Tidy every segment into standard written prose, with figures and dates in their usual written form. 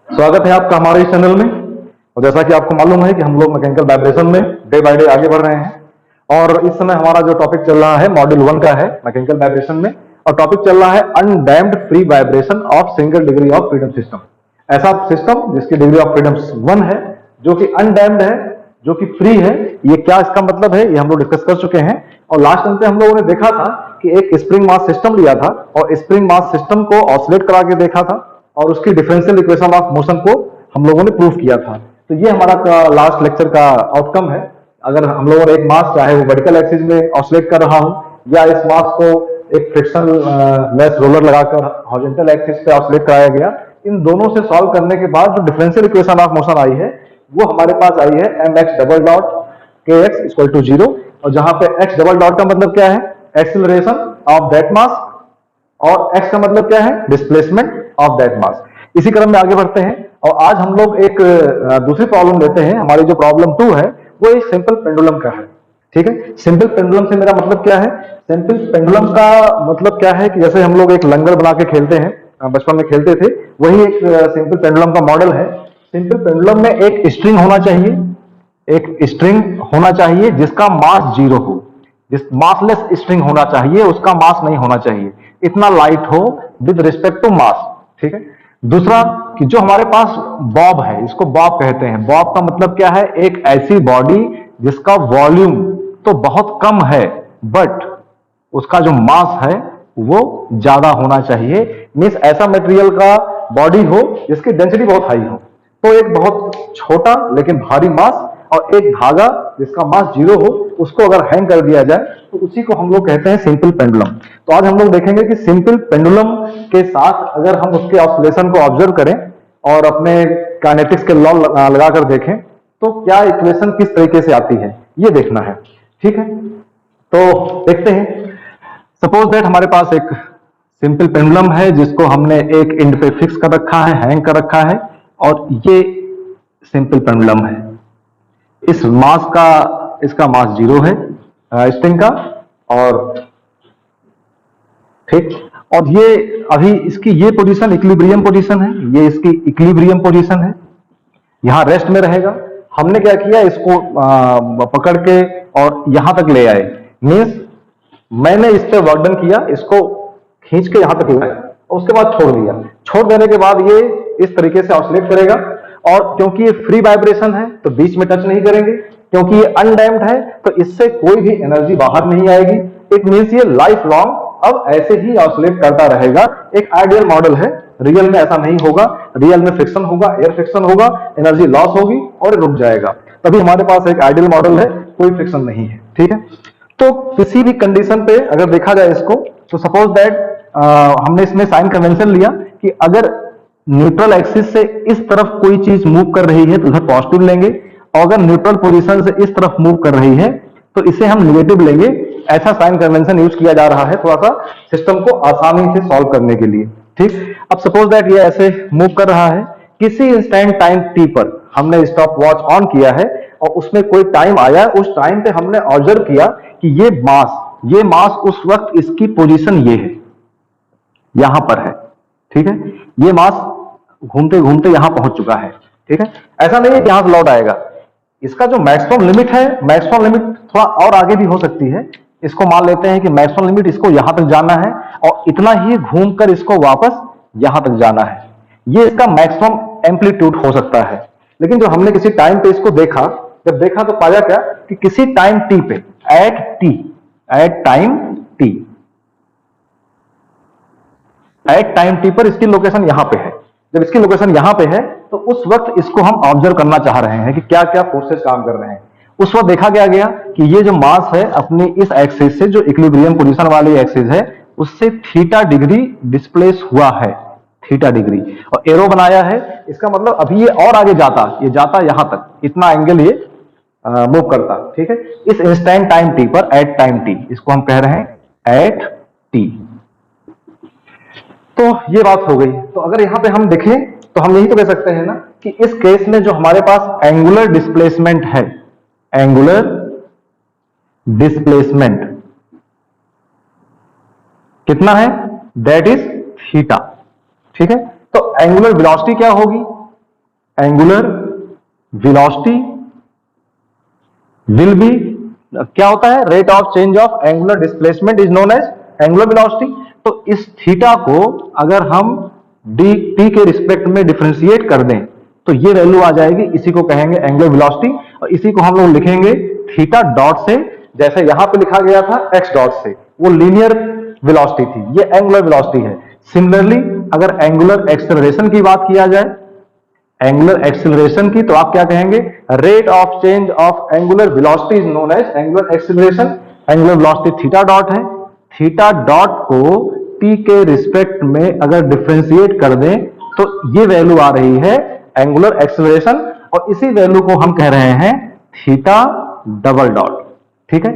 स्वागत है आपका हमारे इस चैनल में। और जैसा कि आपको मालूम है कि हम लोग मैकेनिकल वाइब्रेशन में डे बाय डे आगे बढ़ रहे हैं और इस समय हमारा जो टॉपिक चल रहा है मॉड्यूल 1 का है मैकेनिकल वाइब्रेशन में। और टॉपिक चल रहा है undamped free vibration of single degree of freedom system. ऐसा सिस्टम जिसकी डिग्री ऑफ फ्रीडम 1 है, जो कि अनडैम्प्ड है, जो कि फ्री है। ये क्या इसका मतलब है, ये हम लोग डिस्कस कर चुके हैं। और लास्ट टाइम पे हम लोगों ने देखा था कि एक स्प्रिंग मास सिस्टम लिया था और स्प्रिंग मास सिस्टम को ऑसिलेट करा के देखा था और उसकी डिफरेंशियल इक्वेशन ऑफ मोशन को हम लोगों ने प्रूव किया था। तो ये हमारा लास्ट लेक्चर का आउटकम है। अगर हम लोगों ने एक मास चाहे वो वर्टिकल एक्सिस में ऑसिलेट कर रहा हो या इस मास को एक फ्रिक्शन लेस रोलर लगाकर हॉरिजॉन्टल एक्सिस पे ऑसिलेट कराया गया, इन दोनों से सॉल्व करने के बाद जो डिफरेंशियल इक्वेशन ऑफ मोशन आई है वो हमारे पास आई है mx double dot kx equal to 0। और जहां पे x डबल डॉट का मतलब क्या है, एक्सीलरेशन ऑफ दैट मास, और x का मतलब क्या है, डिस्प्लेसमेंट ऑफ दैट मास। इसी क्रम में आगे बढ़ते हैं और आज हम लोग एक दूसरी प्रॉब्लम लेते हैं। हमारी जो प्रॉब्लम 2 है वो एक सिंपल पेंडुलम का है। ठीक है, सिंपल पेंडुलम से मेरा मतलब क्या है, सिंपल पेंडुलम का मतलब क्या है कि जैसे हम लोग एक लंगर बना के खेलते हैं, बचपन में खेलते थे, वही एक सिंपल पेंडुलम का मॉडल है। सिंपल पेंडुलम में एक स्ट्रिंग होना चाहिए, एक स्ट्रिंग होना चाहिए जिसका मास 0 हो, जिस मासलेस स्ट्रिंग होना चाहिए, उसका मास नहीं होना चाहिए, इतना लाइट हो विद रिस्पेक्ट टू मास। ठीक है। दूसरा कि जो हमारे पास बॉब है, इसको बॉब कहते हैं। बॉब का मतलब क्या है, एक ऐसी बॉडी जिसका वॉल्यूम तो बहुत कम है बट उसका जो मास है वो ज्यादा होना चाहिए। मीन्स ऐसा मटेरियल का बॉडी हो जिसकी डेंसिटी बहुत हाई हो। तो एक बहुत छोटा लेकिन भारी मास और एक धागा जिसका मास 0 हो, उसको अगर हैंग कर दिया जाए तो उसी को हम लोग कहते हैं सिंपल पेंडुलम। तो आज हम लोग देखेंगे कि सिंपल पेंडुलम के साथ अगर हम उसके ऑसिलेशन को ऑब्जर्व करें और अपने काइनेटिक्स के लॉ लगाकर देखें तो क्या इक्वेशन किस तरीके से आती है, ये देखना है। ठीक है, तो देखते हैं। सपोज दैट हमारे पास एक सिंपल पेंडुलम है जिसको हमने एक एंड पे फिक्स कर रखा है, हैंग कर रखा है, और ये सिंपल पेंडुलम है। इस मास का, इसका मास 0 है स्ट्रिंग का, और ठीक, और ये अभी इसकी ये पोजीशन इक्विलिब्रियम पोजीशन है, ये इसकी इक्विलिब्रियम पोजीशन है, यहां रेस्ट में रहेगा। हमने क्या किया, इसको पकड़ के और यहां तक ले आए। मीन्स मैंने इस पे वर्क डन किया, इसको खींच के यहां तक लाया और उसके बाद छोड़ दिया। छोड़ देने के बाद ये इस तरीके से ऑसिलेट करेगा, और क्योंकि ये फ्री वाइब्रेशन है तो बीच में टच नहीं करेंगे, क्योंकि ये अनडैम्प्ड है तो इससे कोई भी एनर्जी बाहर नहीं आएगी। इट मीन्स ये लाइफ लॉन्ग अब ऐसे ही ऑसिलेट करता रहेगा। एक आइडियल मॉडल है, रियल में ऐसा नहीं होगा। रियल में फ्रिक्शन होगा, एयर फ्रिक्शन होगा, एनर्जी लॉस होगी और रुक जाएगा। तभी हमारे पास एक आइडियल मॉडल है, कोई फ्रिक्शन नहीं है। ठीक है, तो किसी भी कंडीशन पे अगर देखा जाए इसको, तो सपोज दैट हमने इसमें साइन कन्वेंशन लिया कि अगर न्यूट्रल एक्सिस से इस तरफ कोई चीज मूव कर रही है तो उधर पॉजिटिव लेंगे, और अगर न्यूट्रल पोजीशन से इस तरफ मूव कर रही है तो इसे हम नेगेटिव लेंगे। ऐसा साइन कन्वेंशन यूज किया जा रहा है थोड़ा सा सिस्टम को आसानी से सॉल्व करने के लिए। ठीक, अब सपोज दैट ये ऐसे मूव कर रहा है, किसी इंस्टेंट टाइम टी पर हमने स्टॉप वॉच ऑन किया है और उसमें कोई टाइम आया, उस टाइम पे हमने ऑब्जर्व किया कि ये मास उस वक्त इसकी पोजीशन ये है, यहां पर है। ठीक है, ये मास घूमते घूमते यहां पहुंच चुका है। ठीक है, ऐसा नहीं है कि यहां से लौट आएगा। इसका जो मैक्सिमम लिमिट है, मैक्सिमम लिमिट थोड़ा और आगे भी हो सकती है। इसको मान लेते हैं कि मैक्सिमम लिमिट इसको यहां तक जाना है और इतना ही घूमकर इसको वापस यहां तक जाना है। ये इसका मैक्सिमम एम्पलीट्यूड हो सकता है। लेकिन जो हमने किसी टाइम पे इसको देखा, जब देखा तो पाया क्या कि किसी टाइम टी पे, एट टाइम टी पर इसकी लोकेशन यहां पे है। जब इसकी लोकेशन यहां पे है तो उस वक्त इसको हम ऑब्जर्व करना चाह रहे हैं कि क्या क्या फोर्सेस काम कर रहे हैं। उस वक्त देखा गया कि ये जो मास है अपनी इस एक्सिस से, जो इक्विलिब्रियम पोजीशन वाली एक्सिस है, उससे थीटा डिग्री डिस्प्लेस हुआ है, थीटा डिग्री, और एरो बनाया है। इसका मतलब अभी ये और आगे जाता, ये जाता यहां तक, इतना एंगल ये मूव करता। ठीक है, इस इंस्टेंट टाइम टी पर, एट टाइम टी, इसको हम कह रहे हैं एट टी। तो ये बात हो गई। तो अगर यहां पे हम देखें तो हम यही तो कह सकते हैं ना कि इस केस में जो हमारे पास एंगुलर डिस्प्लेसमेंट है, एंगुलर डिस्प्लेसमेंट कितना है, दैट इज थीटा। ठीक है, तो एंगुलर वेलोसिटी क्या होगी, एंगुलर वेलोसिटी विल बी, क्या होता है, rate of change of angular displacement is known as angular velocity. तो इस थीटा को अगर हम डी टी के रिस्पेक्ट में डिफरेंशिएट कर दें तो ये वैल्यू आ जाएगी, इसी को कहेंगे एंगुलर वेलोसिटी, और इसी को हम लोग लिखेंगे थीटा डॉट से, जैसे यहां पे लिखा गया था एक्स डॉट से, वो लीनियर वेलोसिटी थी, ये एंगुलर वेलोसिटी है। सिमिलरली अगर एंगुलर एक्सेलरेशन की बात किया जाए, एंगुलर एक्सेलरेशन की, तो आप क्या कहेंगे, rate of change of angular velocity is known as angular acceleration. Angular velocity theta dot है, थीटा डॉट को टी के रिस्पेक्ट में अगर डिफरेंशिएट कर दें तो ये वैल्यू आ रही है एंगुलर एक्सेलरेशन, और इसी वैल्यू को हम कह रहे हैं थीटा डबल डॉट। ठीक है,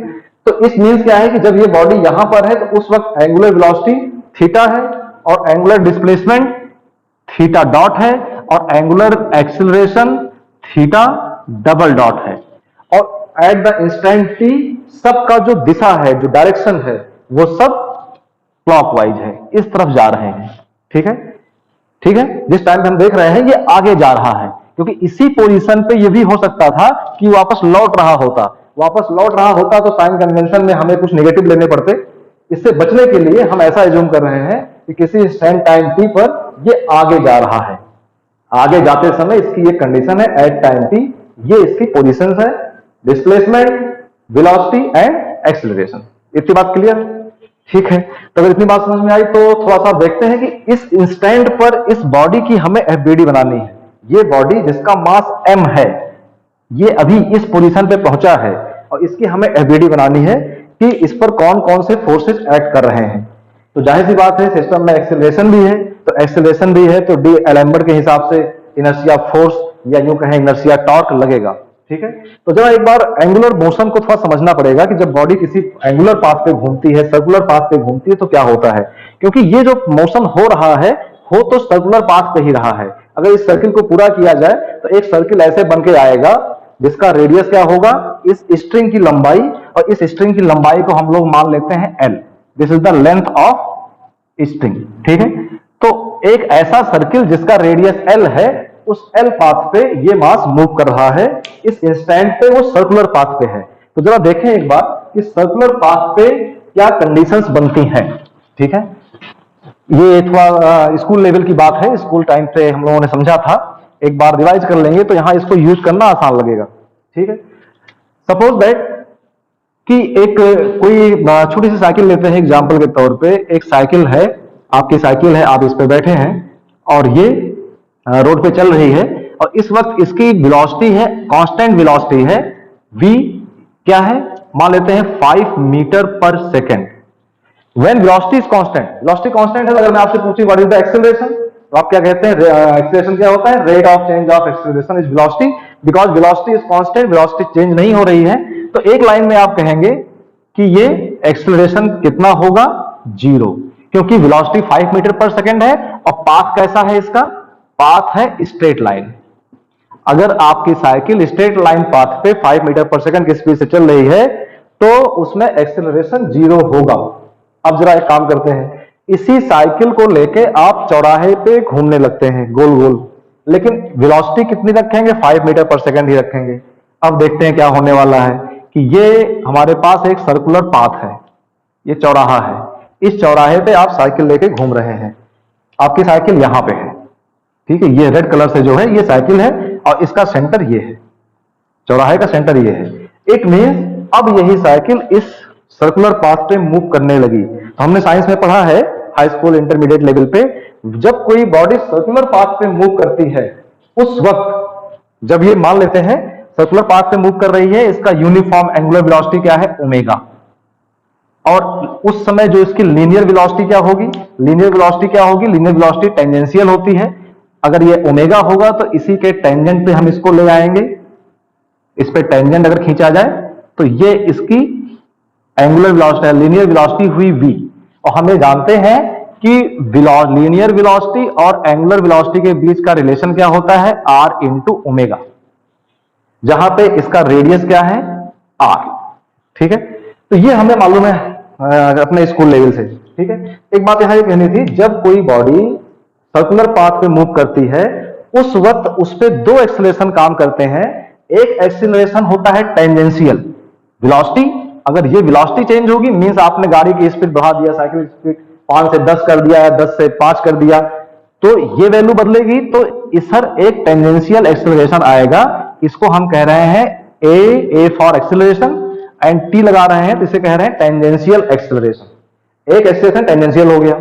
तो इस मीन्स क्या है कि जब ये बॉडी यहां पर है तो उस वक्त एंगुलर वेलोसिटी थीटा है और एंगुलर डिस्प्लेसमेंट थीटा डॉट है और angular acceleration theta double dot है, और एट द इंस्टेंट टी सबका जो दिशा है, जो डायरेक्शन है, वो सब क्लॉकवाइज है, इस तरफ जा रहे हैं। ठीक है, ठीक है, जिस टाइम पे हम देख रहे हैं ये आगे जा रहा है, क्योंकि इसी पोजीशन पे ये भी हो सकता था कि वापस लौट रहा होता, वापस लौट रहा होता तो साइन कन्वेंशन में हमें कुछ नेगेटिव लेने पड़ते। इससे बचने के लिए हम ऐसा एज्यूम कर रहे हैं कि किसी स्टैंड टाइम टी पर ये आगे जा रहा है, आगे जाते समय इसकी ये कंडीशन है एट टाइम टी, ये इसकी पोजीशन है, डिस्प्लेसमेंट, वेलोसिटी एंड एक्सेलरेशन। इतनी बात क्लियर? ठीक है, तो अगर इतनी बात समझ में आई तो थोड़ा सा देखते हैं कि इस इंस्टेंट पर इस बॉडी की हमें एफबीडी बनानी है। ये बॉडी जिसका मास m है, ये अभी इस पोजीशन पे पहुंचा है और इसकी हमें एफबीडी बनानी है कि इस पर कौन कौन से फोर्सेस एक्ट कर रहे हैं। तो जाहिर सी बात है सिस्टम में एक्सेलरेशन भी है, तो एक्सेलरेशन भी है तो डी एलेम्बर्ट के हिसाब से इनर्शिया फोर्स या यूं कहें इनर्शिया टॉर्क लगेगा। ठीक है, तो जरा एक बार एंगुलर मोशन को थोड़ा समझना पड़ेगा कि जब बॉडी किसी एंगुलर पाथ पे घूमती है, सर्कुलर पाथ पे घूमती है तो क्या होता है, क्योंकि ये जो मोशन हो रहा है हो तो सर्कुलर पाथ पे ही रहा है। अगर इस सर्किल को पूरा किया जाए तो एक सर्किल ऐसे बन के आएगा जिसका रेडियस क्या होगा, इस स्ट्रिंग की लंबाई, और इस स्ट्रिंग की लंबाई को हम लोग मान लेते हैं L, this is the length of string. ठीक है, तो एक ऐसा सर्किल जिसका रेडियस L है, उस L पाथ पे ये मास मूव कर रहा है, इस इंस्टेंट पे वो सर्कुलर पाथ पे है। तो जरा देखें एक बार कि सर्कुलर पाथ पे क्या कंडीशंस बनती हैं। ठीक है, ये थोड़ा स्कूल लेवल की बात है, स्कूल टाइम पे हम लोगों ने समझा था, एक बार रिवाइज कर लेंगे तो यहां इसको यूज करना आसान लगेगा। ठीक है, सपोज दैट कि एक कोई छोटी सी साइकिल लेते हैं एग्जांपल के तौर पे, एक साइकिल है, आपकी साइकिल है, आप इस पे बैठे हैं और ये रोड पे चल रही है, और इस वक्त इसकी वेलोसिटी है, कांस्टेंट वेलोसिटी है v, क्या है, मान लेते हैं 5 मीटर पर second. When velocity is constant, velocity constant है, अगर मैं आपसे पूछूं व्हाट इज द एक्सेलरेशन, तो आप क्या कहते हैं, एक्सेलरेशन क्या होता है, rate of change of acceleration is velocity, because velocity is constant, velocity change नहीं हो रही है। तो एक लाइन में आप कहेंगे कि ये एक्सेलरेशन कितना होगा, 0, क्योंकि वेलोसिटी 5 मीटर पर सेकेंड है और पाथ कैसा है इसका, पाथ है स्ट्रेट लाइन। अगर आपकी साइकिल स्ट्रेट लाइन पाथ पे 5 मीटर पर सेकंड की स्पीड से चल रही है तो उसमें एक्सेलरेशन 0 होगा। अब जरा एक काम करते हैं, इसी साइकिल को लेके आप चौराहे पे घूमने लगते हैं गोल गोल, लेकिन वेलोसिटी कितनी रखेंगे, 5 मीटर पर सेकंड ही रखेंगे। अब देखते हैं क्या होने वाला है कि ये हमारे पास एक सर्कुलर पाथ है, ये चौराहा है, इस चौराहे पे आप साइकिल लेके घूम रहे हैं, आपकी साइकिल यहां पे है। ठीक है, ये रेड कलर से जो है ये साइकिल है और इसका सेंटर ये है, चौराहे का सेंटर ये है। इट मींस अब यही साइकिल इस सर्कुलर पाथ पे मूव करने लगी। तो हमने साइंस में पढ़ा है हाई स्कूल इंटरमीडिएट लेवल पे, जब कोई बॉडी सर्कुलर पाथ पे मूव करती है उस वक्त, जब ये मान लेते हैं सर्कुलर पाथ पे मूव कर रही है, इसका यूनिफॉर्म एंगुलर वेलोसिटी क्या है, ओमेगा, और उस समय जो इसकी लीनियर वेलोसिटी क्या होगी, लीनियर वेलोसिटी क्या होगी, लीनियर वेलोसिटी टेंजेंशियल होती है। अगर ये ओमेगा होगा तो इसी के टेंजेंट पे हम इसको ले आएंगे, इस पे टेंजेंट अगर खींचा जाए तो ये इसकी एंगुलर वेलोसिटी, लीनियर वेलोसिटी हुई v, और हमें जानते हैं कि लीनियर वेलोसिटी और एंगुलर वेलोसिटी के बीच का रिलेशन क्या होता है, r इंटू ओमेगा, जहां पे इसका रेडियस क्या है, r। ठीक है, तो ये हमें मालूम है अपने स्कूल लेवल से। ठीक है, एक बात यहां ये कहनी थी, जब कोई बॉडी सर्कुलर पाथ पे मूव करती है उस वक्त उस पे दो एक्सेलरेशन काम करते हैं। एक एक्सेलरेशन होता है टेंजेंशियल वेलोसिटी, अगर ये वेलोसिटी चेंज होगी मींस आपने गाड़ी की स्पीड बढ़ा दिया, साइकिल स्पीड 5 से 10 कर दिया या 10 से 5 कर दिया, तो ये वैल्यू बदलेगी, तो इस हर एक टेंजेंशियल एक्सेलरेशन आएगा। इसको हम कह रहे हैं a for acceleration, and T लगा रहे हैं तो इसे कह रहे हैं टेंजेंशियल एक्सेलरेशन। एक एक्सेलरेशन टेंजेंशियल हो गया।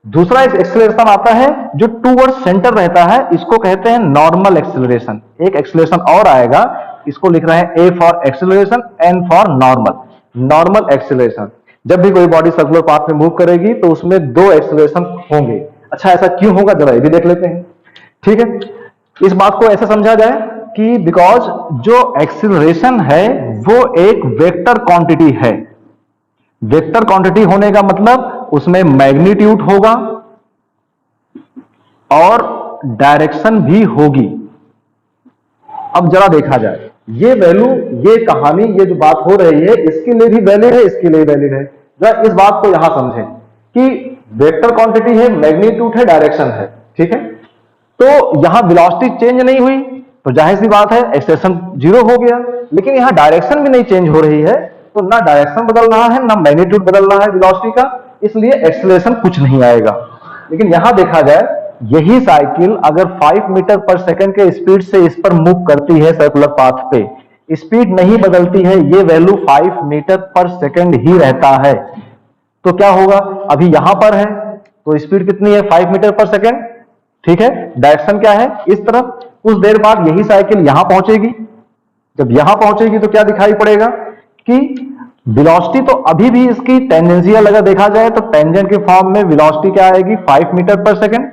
दूसरा एक एक्सेलरेशन आता है जो टूवर्ड सेंटर रहता है, इसको कहते हैं नॉर्मल एक्सेलरेशन। एक एक्सेलरेशन और आएगा, इसको लिख रहे हैं a for acceleration, n for normal. Normal acceleration, जब भी कोई बॉडी सर्कुलर पाथ में मूव करेगी तो उसमें दो एक्सेलरेशन होंगे। अच्छा, ऐसा क्यों होगा जरा ये भी देख लेते हैं। ठीक है, इस बात को ऐसे समझा जाए कि बिकॉज जो एक्सेलरेशन है वो एक वेक्टर क्वांटिटी है। वेक्टर क्वांटिटी होने का मतलब उसमें मैग्नीट्यूड होगा और डायरेक्शन भी होगी। अब जरा देखा जाए, ये वैल्यू, ये कहानी, ये जो बात हो रही है इसके लिए भी वैलिड है, इसके लिए वैलिड है। जरा इस बात को यहां समझें कि वेक्टर क्वांटिटी है, मैग्नीट्यूड है, डायरेक्शन है। ठीक है, तो यहां वेलोसिटी चेंज नहीं हुई तो जाहिर सी बात है एक्सेलरेशन जीरो हो गया। लेकिन यहां डायरेक्शन भी नहीं चेंज हो रही है, तो ना डायरेक्शन बदल रहा है ना मैग्नीट्यूड बदल रहा है वेलोसिटी का, इसलिए एक्सेलरेशन कुछ नहीं आएगा। लेकिन यहां देखा जाए, यही साइकिल अगर 5 मीटर पर सेकंड के स्पीड से इस पर मूव करती है सर्कुलर पाथ पे, स्पीड नहीं बदलती है, ये वैल्यू 5 मीटर पर सेकंड ही रहता है, तो क्या होगा, अभी यहां पर है तो स्पीड कितनी है 5 मीटर पर सेकंड। ठीक है, डायरेक्शन क्या है इस तरफ। कुछ देर बाद यही साइकिल यहां पहुंचेगी, जब यहां पहुंचेगी तो क्या दिखाई पड़ेगा कि वेलोसिटी तो अभी भी इसकी टेंजेंशियल अगर देखा जाए तो टेंजेंट के फॉर्म में वेलोसिटी क्या आएगी 5 मीटर पर सेकंड।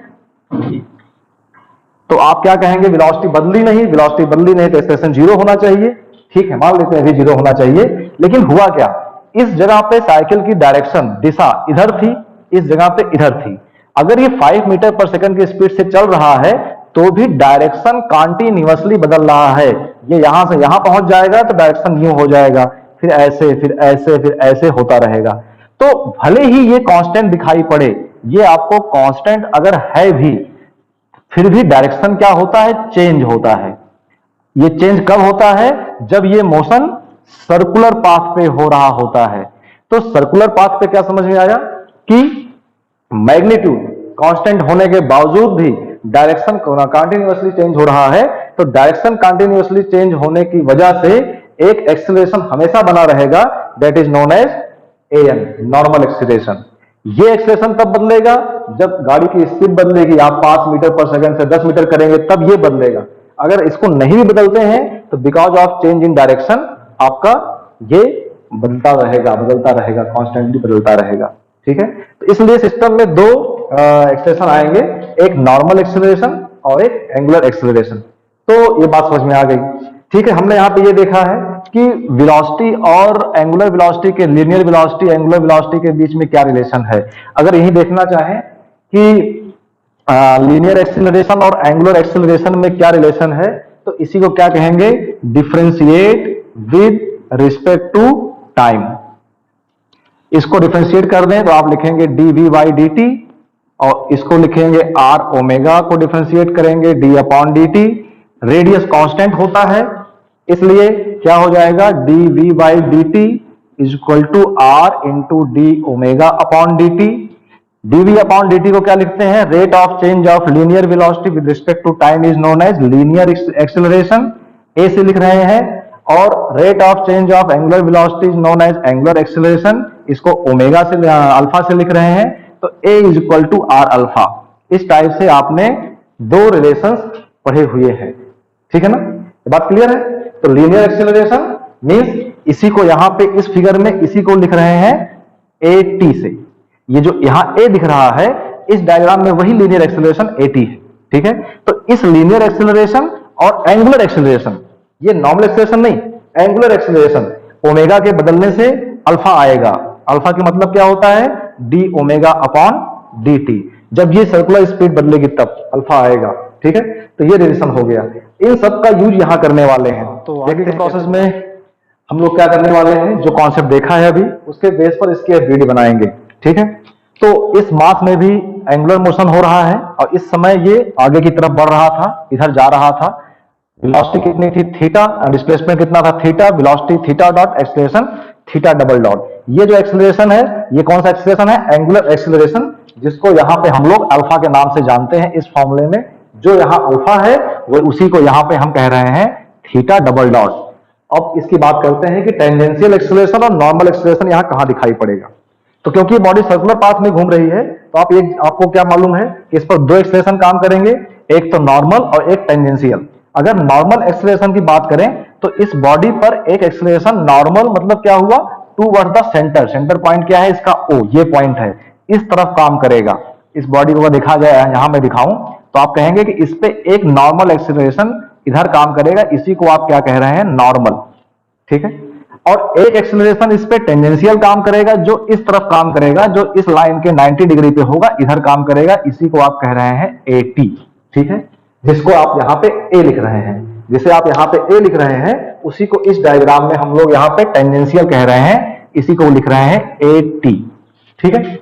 तो आप क्या कहेंगे, वेलोसिटी बदली नहीं, वेलोसिटी बदली नहीं तो एक्सेलरेशन जीरो होना चाहिए। ठीक है, मान लेते हैं अभी जीरो होना चाहिए। लेकिन हुआ क्या, इस जगह पे साइकिल की डायरेक्शन, दिशा इधर थी, इस जगह पे इधर थी। अगर ये 5 मीटर पर सेकंड की स्पीड से चल रहा है तो भी डायरेक्शन कॉन्टिन्यूअसली बदल रहा है। ये यहां से यहां पहुंच जाएगा तो डायरेक्शन न्यू हो जाएगा, फिर ऐसे फिर ऐसे फिर ऐसे होता रहेगा। तो भले ही ये कांस्टेंट दिखाई पड़े, ये आपको कांस्टेंट अगर है भी, फिर भी डायरेक्शन क्या होता है, चेंज होता है। ये चेंज कब होता है, जब ये मोशन सर्कुलर पाथ पे हो रहा होता है। तो सर्कुलर पाथ पे क्या समझ में आया कि मैग्नीट्यूड कांस्टेंट होने के बावजूद भी डायरेक्शन कंटिन्यूअसली चेंज हो रहा है। तो डायरेक्शन कंटिन्यूअसली चेंज होने की वजह से एक एक्सेलरेशन हमेशा बना रहेगा, that is known as n, normal acceleration. ये एक्सेलरेशन तब बदलेगा जब गाड़ी की स्पीड बदलेगी, आप 5 मीटर पर सेकंड से 10 मीटर करेंगे तब ये बदलेगा। अगर इसको नहीं भी बदलते हैं तो because of change in direction आपका ये बदलता रहेगा, कॉन्स्टेंटली बदलता रहेगा। ठीक है, तो इसलिए सिस्टम में दो एक्सेलरेशन आएंगे, एक नॉर्मल एक्सेलरेशन और एक एंगुलर एक्सेलरेशन। तो ये बात समझ में आ गई। ठीक है, हमने यहाँ पे ये देखा है कि वेलोसिटी और एंगुलर वेलोसिटी के, लीनियर वेलोसिटी एंगुलर वेलोसिटी के बीच में क्या रिलेशन है। अगर यही देखना चाहें कि लीनियर एक्सेलरेशन और एंगुलर एक्सेलरेशन में क्या रिलेशन है, तो इसी को क्या कहेंगे, differentiate with respect to time. इसको डिफरेंशिएट कर दें तो आप लिखेंगे dv बाई dt, और इसको लिखेंगे r ओमेगा को डिफरेंशिएट करेंगे d upon dt। Radius constant होता है, इसलिए क्या हो जाएगा, dv by dt is equal to r into d omega upon dt। dv upon dt को क्या लिखते हैं, rate of change of linear velocity with respect to time is known as linear acceleration, a से लिख रहे हैं। और rate of change of angular velocity is known as angular acceleration, इसको ओमेगा से अल्फा से लिख रहे हैं, तो a is equal to R alpha. इस टाइप से आपने दो रिलेशंस पढ़े हुए हैं। ठीक है ना, ये बात क्लियर है। तो लीनियर एक्सेलरेशन मींस इसी को यहां पे इस फिगर में इसी को लिख रहे हैं at से। ये जो यहां a दिख रहा है इस डायग्राम में वही लीनियर एक्सेलरेशन at है। ठीक है, तो इस लीनियर एक्सेलरेशन और एंगुलर एक्सेलरेशन, ये नॉर्मल एक्सेलरेशन नहीं, एंगुलर एक्सेलरेशन, ओमेगा के बदलने से अल्फा आएगा। अल्फा का मतलब क्या होता है, D omega upon D T. जब ये सर्कुलर स्पीड बदलेगी तब अल्फा आएगा। ठीक है, तो ये रिलेशन हो गया। इन सब का यूज यहां करने वाले हैं। तो आगे के प्रोसेस में हम लोग क्या करने वाले हैं, जो कॉन्सेप्ट देखा है अभी उसके बेस पर इसकी वीडियो बनाएंगे। ठीक है, तो इस मास में भी एंगुलर मोशन हो रहा है और इस समय ये आगे की तरफ बढ़ रहा था, इधर जा रहा था। वेलोसिटी कितनी थी थीटा, डिस्प्लेसमेंट कितना था theta, velocity theta dot, acceleration theta double dot. ये जो एक्सेलरेशन है ये कौन सा एक्सेलरेशन है, एंगुलर एक्सेलरेशन, जिसको यहाँ पे हम लोग अल्फा के नाम से जानते हैं। इस फॉर्मूले में जो यहाँ अल्फा है वो उसी को यहाँ पे हम कह रहे हैं थीटा डबल डॉट। अब इसकी बात करते हैं कि टेंजेंशियल एक्सेलरेशन और नॉर्मल एक्सेलरेशन यहाँ कहाँ दिखाई पड़ेगा। तो क्योंकि बॉडी सर्कुलर पाथ में घूम रही है तो आपको क्या मालूम है कि इस पर दो एक्सेलरेशन काम करेंगे, एक तो नॉर्मल और एक टेंजेंशियल। अगर नॉर्मल एक्सेलरेशन की बात करें तो इस बॉडी पर एक एक्सेलरेशन नॉर्मल मतलब क्या हुआ, toward the centre, centre point क्या है इसका O, ये पॉइंट है, इस तरफ काम करेगा। इस बॉडी को देखा जाए, यहां मैं दिखाऊं तो आप कहेंगे कि इस पे एक नॉर्मल एक्सेलरेशन इधर काम करेगा, इसी को आप क्या कह रहे हैं, नॉर्मल। ठीक है, और एक एक्सेलरेशन इस पे टेंजेंशियल काम करेगा, जो इस तरफ काम करेगा, जो इस लाइन के 90 डिग्री पे होगा, इधर काम करेगा, इसी को आप कह रहे हैं AT। ठीक है, जिसको आप यहाँ पे A लिख रहे हैं, जिसे आप यहाँ पे A लिख रहे हैं उसी को इस डायग्राम में हम लोग यहाँ पे टेंजेंशियल कह रहे हैं, इसी को लिख रहे हैं AT। ठीक है,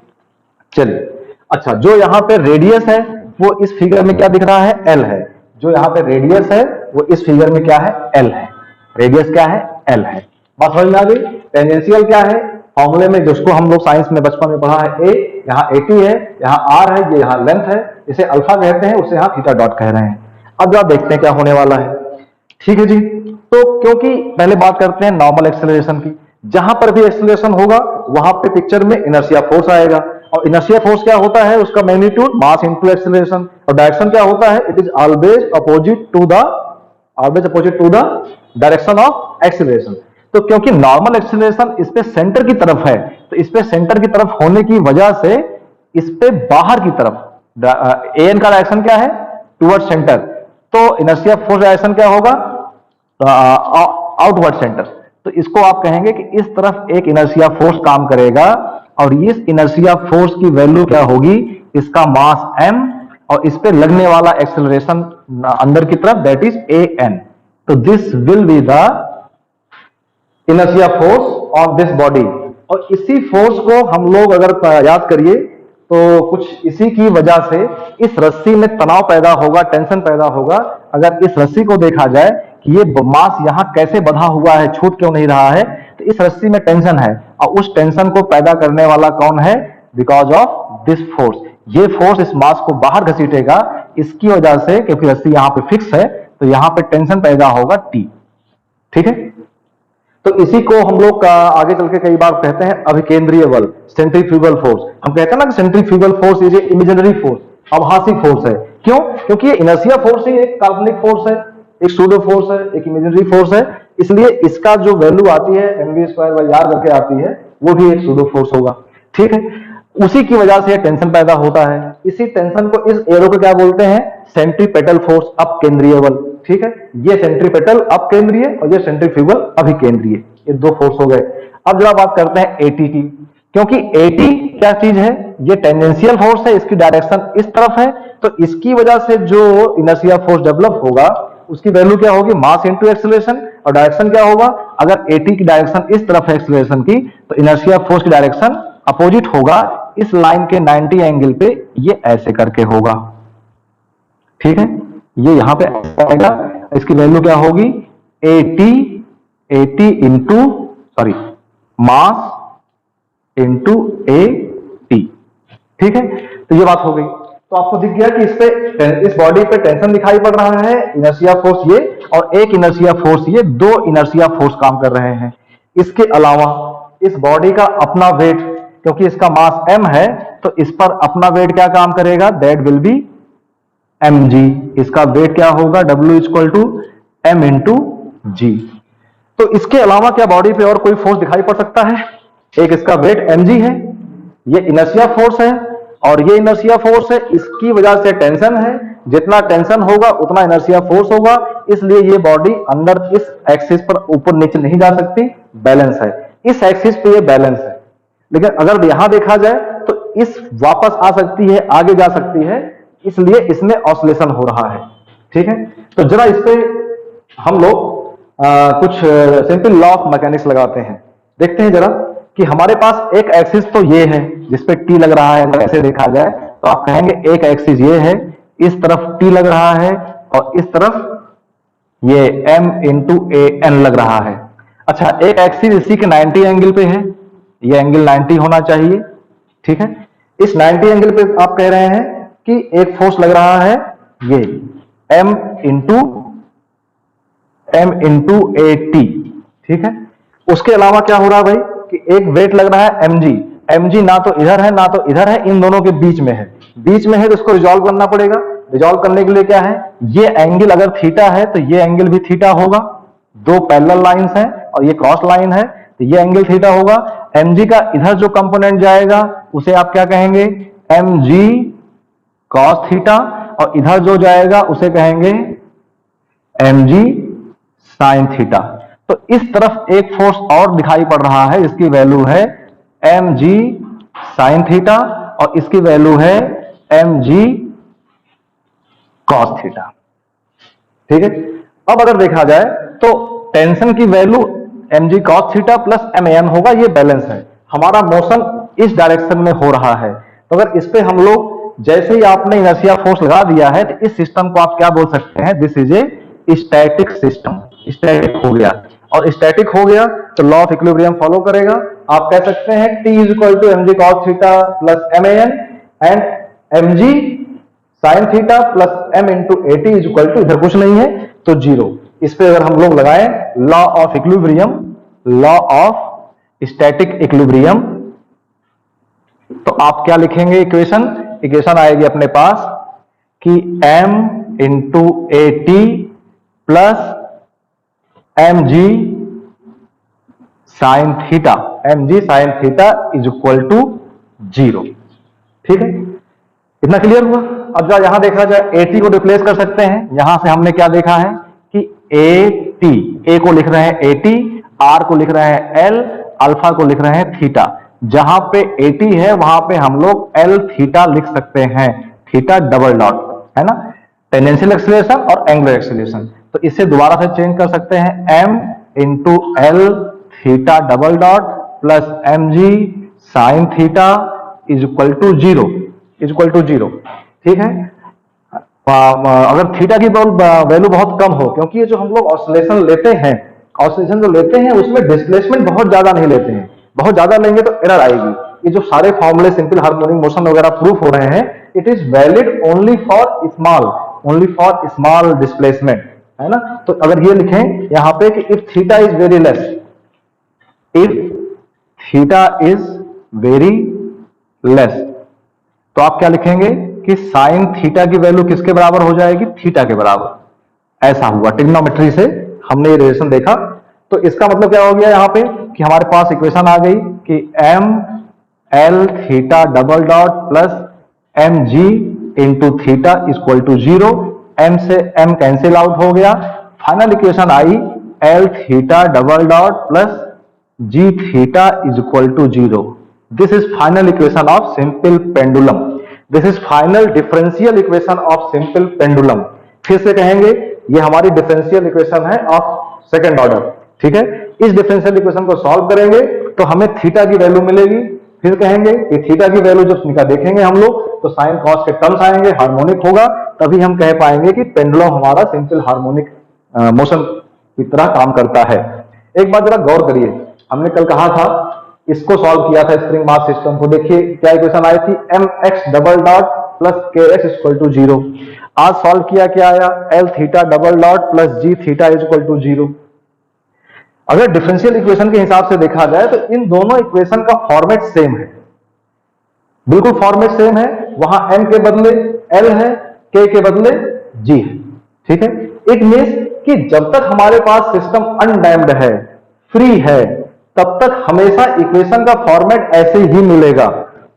चलिए। अच्छा, जो यहाँ पे रेडियस है वो इस फिगर में क्या दिख रहा है, L है। जो यहाँ पे रेडियस है वो इस फिगर में क्या है, L है। रेडियस क्या है, L है। बात समझ में आ गई। टेंजेंशियल क्या है, फॉर्मूले में जिसको हम लोग साइंस में बचपन में पढ़ा है, A, यहाँ AT है, यहाँ R है, ये यहाँ लेंथ है, इसे अल्फा कहते हैं, उसे यहाँ थीटा डॉट कह रहे हैं। अब जरा देखते हैं क्या होने वाला है। ठीक है जी, तो क्योंकि पहले बात करते हैं नॉर्मल एक्सेलरेशन की, जहां पर भी एक्सेलरेशन होगा वहां पे पिक्चर में इनर्शिया फोर्स आएगा, और इनर्शिया फोर्स क्या होता है, उसका मैग्नीट्यूड मास इनटू एक्सेलरेशन, और डायरेक्शन क्या होता है, it is always opposite to the direction of acceleration. तो क्योंकि नॉर्मल एक्सेलरेशन इस पे सेंटर की तरफ है, तो इस पे सेंटर की तरफ होने की वजह से इस पे बाहर की तरफ AN का डायरेक्शन क्या है, टुवर्ड सेंटर, तो इनर्शिया फोर्स डायरेक्शन क्या होगा, आउटवर्ड सेंटर। तो इसको आप कहेंगे कि इस तरफ एक इनर्शिया फोर्स काम करेगा, और इस इनर्शिया फोर्स की वैल्यू क्या होगी, इसका मास m, और इस पे लगने वाला एक्सेलरेशन अंदर की तरफ, दैट इज AN। तो this will be the inertia force of this body. और इसी फोर्स को हम लोग अगर याद करिए तो कुछ इसी की वजह से इस रस्सी में तनाव पैदा होगा, टेंशन पैदा होगा। अगर इस रस्सी को देखा जाए कि ये मास यहां कैसे बंधा हुआ है, छूट क्यों नहीं रहा है, तो इस रस्सी में टेंशन है, और उस टेंशन को पैदा करने वाला कौन है, बिकॉज ऑफ दिस फोर्स। ये फोर्स इस मास को बाहर घसीटेगा, इसकी वजह से, क्योंकि रस्सी यहां पे फिक्स है, तो यहां पे टेंशन पैदा होगा T। ठीक है, तो इसी को हम लोग आगे चल के कई बार कहते हैं अभिकेंद्रीय बल, सेंट्रीफ्यूगल फोर्स। हम कहते हैं ना कि centrifugal force is a imaginary force, आभासी फोर्स है। क्यों, क्योंकि ये इनर्शिया फोर्स ही एक काल्पनिक फोर्स है, एक सूडो फोर्स है, एक इमेजिनरी फोर्स है, इसलिए इसका जो वैल्यू आती है mv²/r करके आती है, वो भी एक सूडो फोर्स होगा। ठीक है, उसी की वजह से टेंशन पैदा होता है। इसी टेंशन को, इस एरो को क्या बोलते हैं, सेंट्रीपेटल फोर्स, अपकेंद्रीय बल। ठीक है, ये सेंट्रीपेटल अपकेंद्रीय और ये सेंट्रीफ्यूगल अभिकेंद्रीय, ये दो फोर्स हो गए। अब जरा बात करते हैं AT की, क्योंकि AT क्या चीज है, ये टेंजेंशियल फोर्स है, इसकी डायरेक्शन इस तरफ है, तो इसकी वजह से जो इनर्शिया फोर्स डेवलप होगा उसकी वैल्यू क्या होगी, मास इनटू एक्सेलरेशन, और डायरेक्शन क्या होगा, अगर AT की डायरेक्शन इस तरफ है एक्सेलरेशन की, तो इनर्शिया फोर्स की डायरेक्शन अपोजिट होगा, इस लाइन के 90 एंगल पे ये ऐसे करके होगा। ठीक है, ये यहां पे आएगा, इसकी वैल्यू क्या होगी, AT into mass into AT। ठीक है, तो ये बात हो गई। तो आपको दिख गया कि इस बॉडी पे टेंशन दिखाई पड़ रहा है, इनर्शिया फोर्स ये, और एक इनर्शिया फोर्स ये, दो इनर्शिया फोर्स काम कर रहे हैं। इसके अलावा इस बॉडी का अपना वेट, क्योंकि इसका मास m है, तो इस पर अपना वेट क्या काम करेगा, दैट विल बी mg। इसका वेट क्या होगा, W = m इंटू g। तो इसके अलावा क्या बॉडी पे और कोई फोर्स दिखाई पड़ सकता है, एक इसका वेट mg है, ये इनर्शिया फोर्स है, और ये इनर्शिया फोर्स है, इसकी वजह से टेंशन है, जितना टेंशन होगा उतना इनर्शिया फोर्स होगा, इसलिए ये बॉडी अंदर इस एक्सिस पर ऊपर नीचे नहीं जा सकती, बैलेंस है, इस एक्सिस पे ये बैलेंस है। लेकिन अगर यहां देखा जाए तो इस वापस आ सकती है, आगे जा सकती है, इसलिए इसमें ऑसिलेशन हो रहा है। ठीक है, तो जरा इस पे हम लोग कुछ सिंपल लॉ ऑफ मैकेनिक्स लगाते हैं, देखते हैं जरा कि हमारे पास एक एक्सिस तो ये है जिसपे टी लग रहा है, अगर ऐसे देखा जाए तो आप कहेंगे एक एक्सिस ये है, इस तरफ टी लग रहा है और इस तरफ ये m इंटू ए एन लग रहा है। अच्छा, एक एक्सिस इसी के 90 एंगल पे है, ये एंगल 90 होना चाहिए, ठीक है। इस 90 एंगल पे आप कह रहे हैं कि एक फोर्स लग रहा है ये m इंटू ए टी, ठीक है। उसके अलावा क्या हो रहा है भाई कि एक वेट लग रहा है mg ना तो इधर है ना तो इधर है, इन दोनों के बीच में है, तो इसको रिजॉल्व करना पड़ेगा। रिजॉल्व करने के लिए क्या है, ये एंगल अगर थीटा है तो ये एंगल भी थीटा होगा, दो पैरेलल लाइंस हैं और ये क्रॉस लाइन है तो ये एंगल थीटा होगा। mg का इधर जो कंपोनेंट जाएगा उसे आप क्या कहेंगे, mg cos थीटा, और इधर जो जाएगा उसे कहेंगे mg sin थीटा। तो इस तरफ एक फोर्स और दिखाई पड़ रहा है, इसकी वैल्यू है mg sin थीटा और इसकी वैल्यू है mg cos थीटा, ठीक है। अब अगर देखा जाए तो टेंशन की value mg cos theta plus man होगा, ये बैलेंस है। हमारा मोशन इस डायरेक्शन में हो रहा है, तो अगर इस पे हम लोग जैसे ही आपने इनर्शिया फोर्स लगा दिया है तो इस सिस्टम को आप क्या बोल सकते हैं, this is a static system. Static हो गया, और स्टैटिक हो गया तो लॉ ऑफ इक्विलिब्रियम फॉलो करेगा। आप कह सकते हैं T is equal to mg cos theta plus man and mg sin theta plus m into a t is equal to, इधर कुछ नहीं है तो जीरो। इस पे अगर हम लोग लगाएं law of equilibrium, law of static equilibrium, तो आप क्या लिखेंगे, इक्वेशन आएगी अपने पास कि m into a t plus mg sin theta, mg sin theta is equal to zero, ठीक है। इतना क्लियर हुआ। अब जब यहां देखा जाए at को रिप्लेस कर सकते हैं, यहां से हमने क्या देखा है कि a को लिख रहे हैं at, r को लिख रहे हैं l, अल्फा को लिख रहे हैं थीटा। जहां पे at है वहां पे हम लोग l थीटा लिख सकते हैं, थीटा डबल डॉट, है ना, टेंजेंशियल एक्सीलरेशन और एंगुलर एक्सीलरेशन। तो इसे दोबारा से चेंज कर सकते हैं, m into l theta double dot plus mg sine theta is equal to zero, ठीक है। अगर थीटा की वैल्यू बहुत कम हो, क्योंकि ये जो हम लोग ऑसिलेशन लेते हैं, उसमें डिस्प्लेसमेंट बहुत ज्यादा नहीं लेते हैं, बहुत ज्यादा लेंगे तो एरर आएगी। ये जो सारे फॉर्मूले सिंपल हार्मोनिक मोशन वगैरह प्रूफ हो रहे हैं, it is valid only for small displacement, है ना। तो अगर ये लिखें यहां पे कि if theta is very less, तो आप क्या लिखेंगे कि साइन थीटा की वैल्यू किसके बराबर हो जाएगी, थीटा के बराबर। ऐसा हुआ, ट्रिग्नोमेट्री से हमने ये रिलेशन देखा। तो इसका मतलब क्या हो गया यहाँ पे कि हमारे पास इक्वेशन आ गई कि m l theta double dot plus mg into theta equal to zero, m से m कैंसिल आउट हो गया। फाइनल इक्वेशन आई l theta double dot plus g theta is equal to zero. This is final equation of simple pendulum, this is final differential equation of simple pendulum. फिर से कहेंगे ये हमारी differential equation है of second order, ठीक है। इस differential equation को सॉल्व करेंगे तो हमें थीटा की वैल्यू मिलेगी। फिर कहेंगे कि थीटा की वैल्यू जब निकाल देखेंगे हम लोग तो साइन कॉस के टर्म्स आएंगे, हार्मोनिक होगा, तभी हम कह पाएंगे कि पेंडुलम हमारा सिंपल हार्मोनिक मोशन की तरह काम करता है। एक बात जरा गौर करिए, हमने कल कहा था, इसको सॉल्व किया था स्प्रिंग मास सिस्टम को, देखिए क्या इक्वेशन आई थी, mx double dot plus kx equal to zero. आज सॉल्व किया क्या आया, l theta double dot plus g theta is equal to zero. अगर डिफरेंशियल इक्वेशन के हिसाब से देखा जाए तो इन दोनों इक्वेशन का फॉर्मेट सेम है, बिल्कुल फॉर्मेट सेम है। वहां m के बदले l है, k के बदले g है, ठीक है। इट मींस कि जब तक हमारे पास सिस्टम अनडैम्ड है, फ्री है, तब तक हमेशा इक्वेशन का फॉर्मेट ऐसे ही मिलेगा।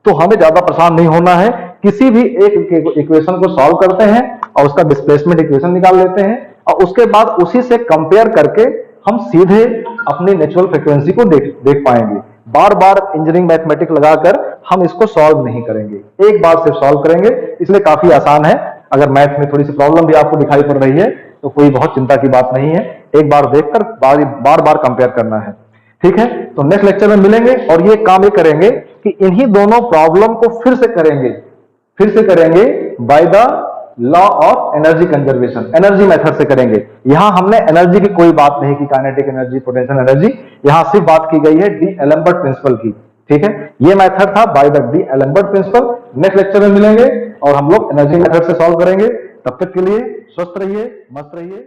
तो हमें ज्यादा परेशान नहीं होना है, किसी भी एक इक्वेशन को सॉल्व करते हैं और उसका डिस्प्लेसमेंट इक्वेशन निकाल लेते हैं और उसके बाद उसी से कंपेयर करके हम सीधे अपनी नेचुरल फ्रीक्वेंसी को देख पाएंगे। बार बार इंजीनियरिंग मैथमेटिक्स लगाकर हम इसको सॉल्व नहीं करेंगे, एक बार सिर्फ सॉल्व करेंगे, इसलिए काफी आसान है। अगर मैथ में थोड़ी सी प्रॉब्लम भी आपको दिखाई पड़ रही है तो कोई बहुत चिंता की बात नहीं है, एक बार देखकर बार बार कंपेयर करना है। ठीक है, तो नेक्स्ट लेक्चर में मिलेंगे और ये काम ये करेंगे कि इन्हीं दोनों प्रॉब्लम को फिर से करेंगे by the law of energy conservation, energy method से करेंगे। यहां हमने एनर्जी की कोई बात नहीं की, काइनेटिक एनर्जी, पोटेंशियल एनर्जी, यहां सिर्फ बात की गई है डी एलेम्बर्ट प्रिंसिपल की। ठीक है, ये मेथड था by the D'Alembert principle. Next lecture में मिलेंगे और हम लोग एनर्जी मेथड से सॉल्व करेंगे। तब तक के लिए स्वस्थ रहिए, मस्त रहिए।